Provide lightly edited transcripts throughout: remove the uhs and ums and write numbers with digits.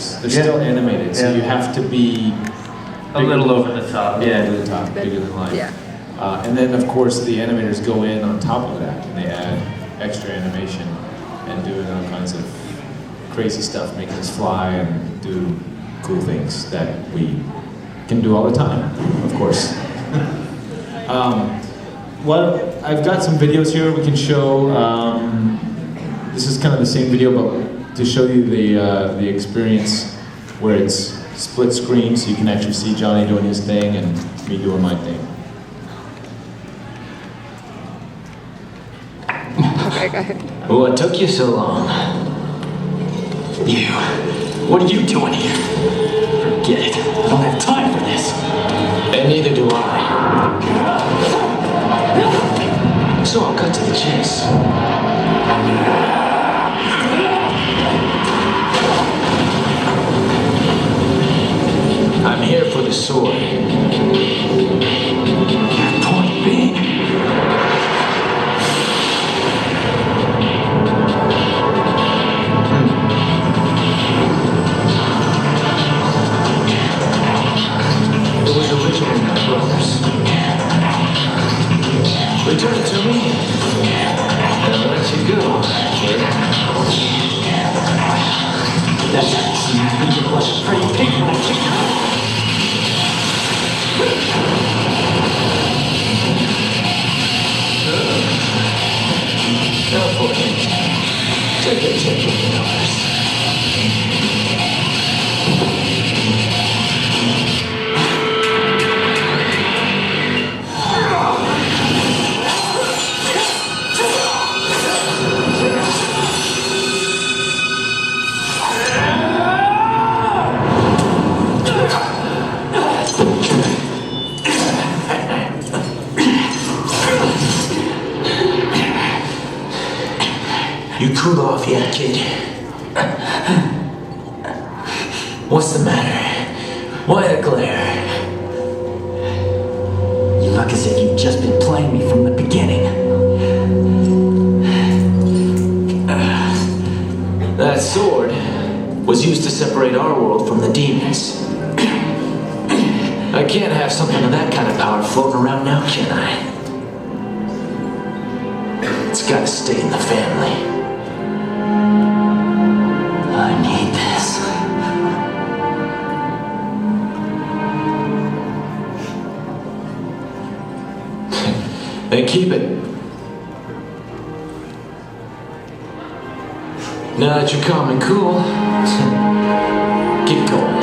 animators. They're still animated, so you have to be a little over the top. Yeah, to the top, bigger than life. Yeah. And then, of course, the animators go in on top of that, and they add extra animation and do all kinds of crazy stuff, making us fly and do cool things that we can do all the time, of course. Well, I've got some videos here we can show. This is kind of the same video, but to show you the experience where it's split screen, so you can actually see Johnny doing his thing and me doing my thing. Okay, go ahead. What took you so long? You, what are you doing here? Forget it. I don't have time for this. And neither do I. So I'll cut to the chase. I'm here for the sword. Your point being? It was originally my brother's. Return it to me, and I'll let you go, kid. That's how you see me. You look like a pretty pig when I kick you. Now for it. Take a tip from the others. You cooled off yet, kid? What's the matter? Why the glare? You look as if you've just been playing me from the beginning. That sword was used to separate our world from the demons. I can't have something of that kind of power floating around now, can I? It's gotta stay in the family. I need this. Then keep it. Now that you're calm and cool, keep going.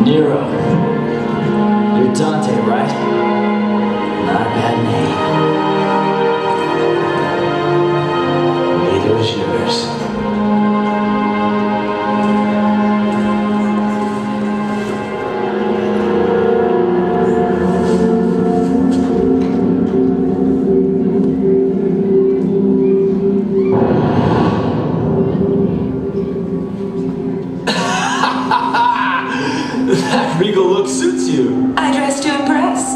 Nero. You're Dante, right? Not a bad name. Neither is yours. That regal look suits you. I dress to impress.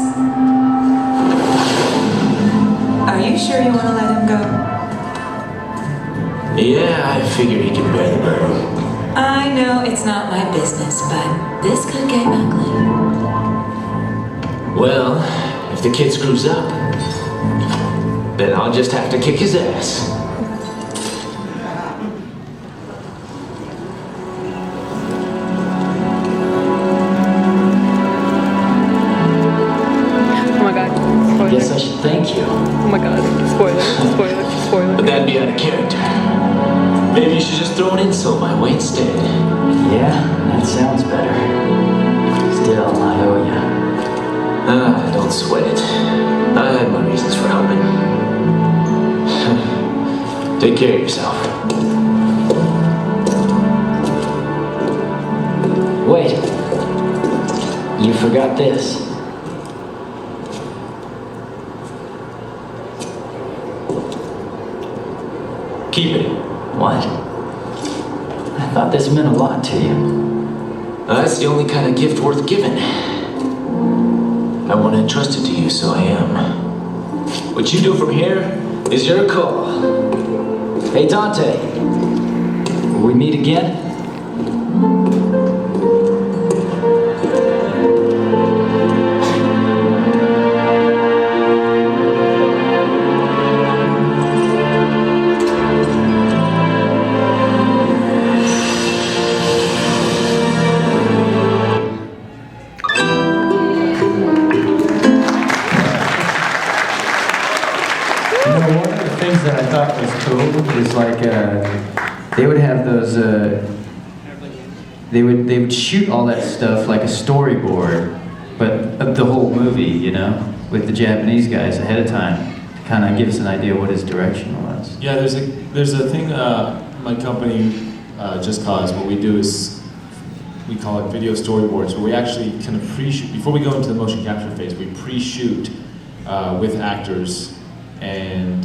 Are you sure you want to let him go? Yeah, I figured he could bear the burden. I know it's not my business, but this could get ugly. Well, if the kid screws up, then I'll just have to kick his ass. Guess I should thank you. Oh my god, spoiler, spoiler, spoiler. But that'd be out of character. Maybe you should just throw an insult my way instead. Yeah, that sounds better. Still, I owe you. Don't sweat it. I had my reasons for helping. Take care of yourself. Wait. You forgot this. Keep it. What? I thought this meant a lot to you. That's the only kind of gift worth giving. I want to entrust it to you, so I am. What you do from here is your call. Hey, Dante. Will we meet again? One of the things that I thought was cool is like they would have those. They would shoot all that stuff like a storyboard, but of the whole movie, you know, with the Japanese guys ahead of time to kind of give us an idea what his direction was. Yeah, there's a thing. My company, Just Cause, what we do is we call it video storyboards, where we actually kind of pre-shoot before we go into the motion capture phase. We pre-shoot with actors. And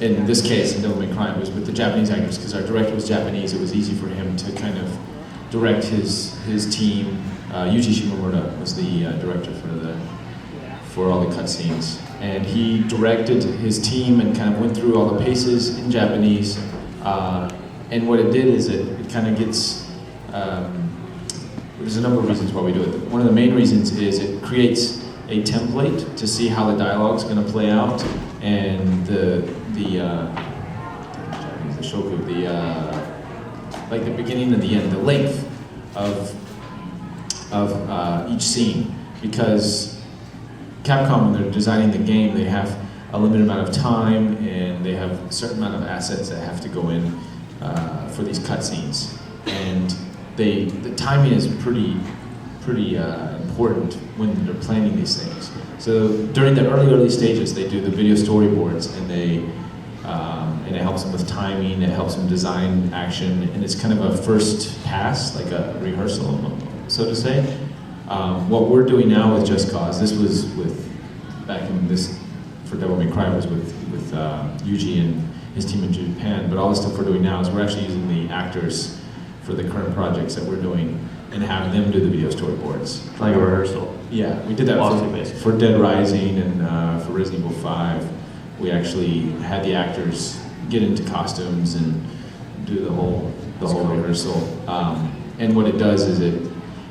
in this case, in Devil May Cry, it was with the Japanese actors, because our director was Japanese. It was easy for him to kind of direct his team. Yuji Shimomura was the director for all the cutscenes, and he directed his team and kind of went through all the paces in Japanese. And what it did is it kind of gets. There's a number of reasons why we do it. One of the main reasons is it creates a template to see how the dialogue's going to play out, and the shoku, like the beginning and the end, the length of each scene, because Capcom, when they're designing the game, they have a limited amount of time and they have a certain amount of assets that have to go in for these cutscenes, and the timing is pretty important when they're planning these things. So during the early stages, they do the video storyboards, and it helps them with timing. It helps them design action, and it's kind of a first pass, like a rehearsal, so to say. What we're doing now with Just Cause, this was for Devil May Cry was with Yuji and his team in Japan. But all the stuff we're doing now is we're actually using the actors for the current projects that we're doing, and have them do the video storyboards. Like a rehearsal. Yeah, we did that for Dead Rising and for Resident Evil 5. We actually had the actors get into costumes and do the whole rehearsal. And what it does is it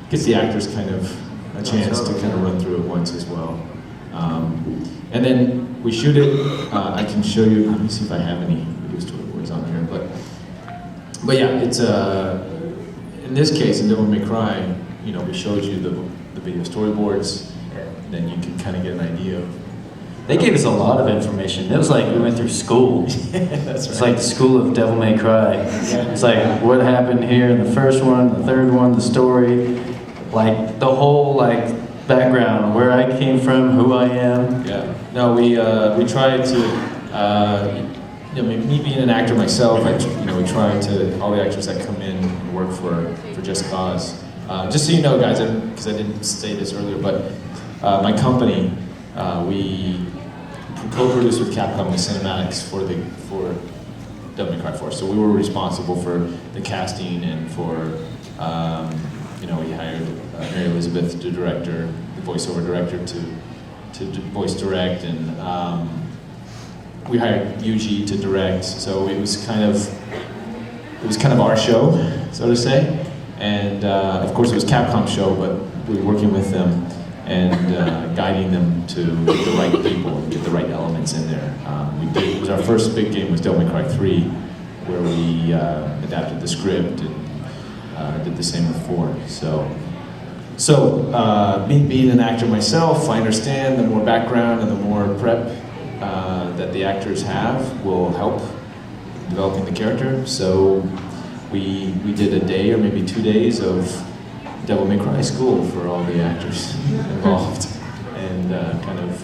gives the actors kind of a chance to kind of run through it once as well. And then we shoot it. I can show you. Let me see if I have any video storyboards on here. But yeah, it's in this case, in Devil May Cry, you know, we showed you the video storyboards, and then you can kind of get an idea of. They gave us a lot of information. It was like we went through school. That's right. It's like the school of Devil May Cry. It's like what happened here in the first one, the third one, the story, like the whole like background, where I came from, who I am. Yeah. No, we tried to. You know, me being an actor myself, we try to, all the actors that come in and work for Just Cause. Just so you know, guys, because I didn't say this earlier, but my company, we co-produced with Capcom the cinematics for Devil May Cry 4. So we were responsible for the casting and for, we hired Mary Elizabeth, the director, the voiceover director, to voice direct, and we hired Yuji to direct, so it was kind of our show, so to say. And of course it was Capcom's show, but we were working with them and guiding them to get the right people and get the right elements in there. It was our first big game was Devil May Cry 3, where we adapted the script and did the same with 4. So me being an actor myself, I understand the more background and the more prep that the actors have will help developing the character. So we did a day or maybe 2 days of Devil May Cry school for all the actors involved, and kind of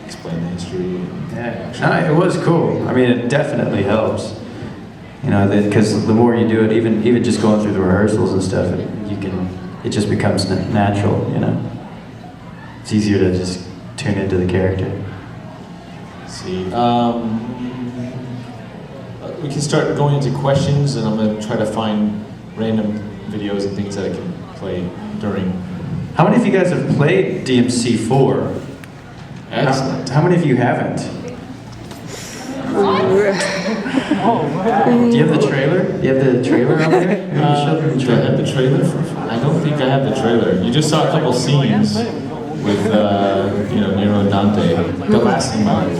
explain the history. Yeah, it was cool. I mean, it definitely helps. You know, because the more you do it, even just going through the rehearsals and stuff, it just becomes natural. You know, it's easier to just tune into the character. Let's see. we can start going into questions, and I'm gonna try to find random videos and things that I can play during. How many of you guys have played DMC4? Excellent. How many of you haven't? Do you have the trailer? Do you have the trailer out there? Do I have the trailer? I don't think I have the trailer. You just saw a couple scenes with, Nero and Dante. The last scene.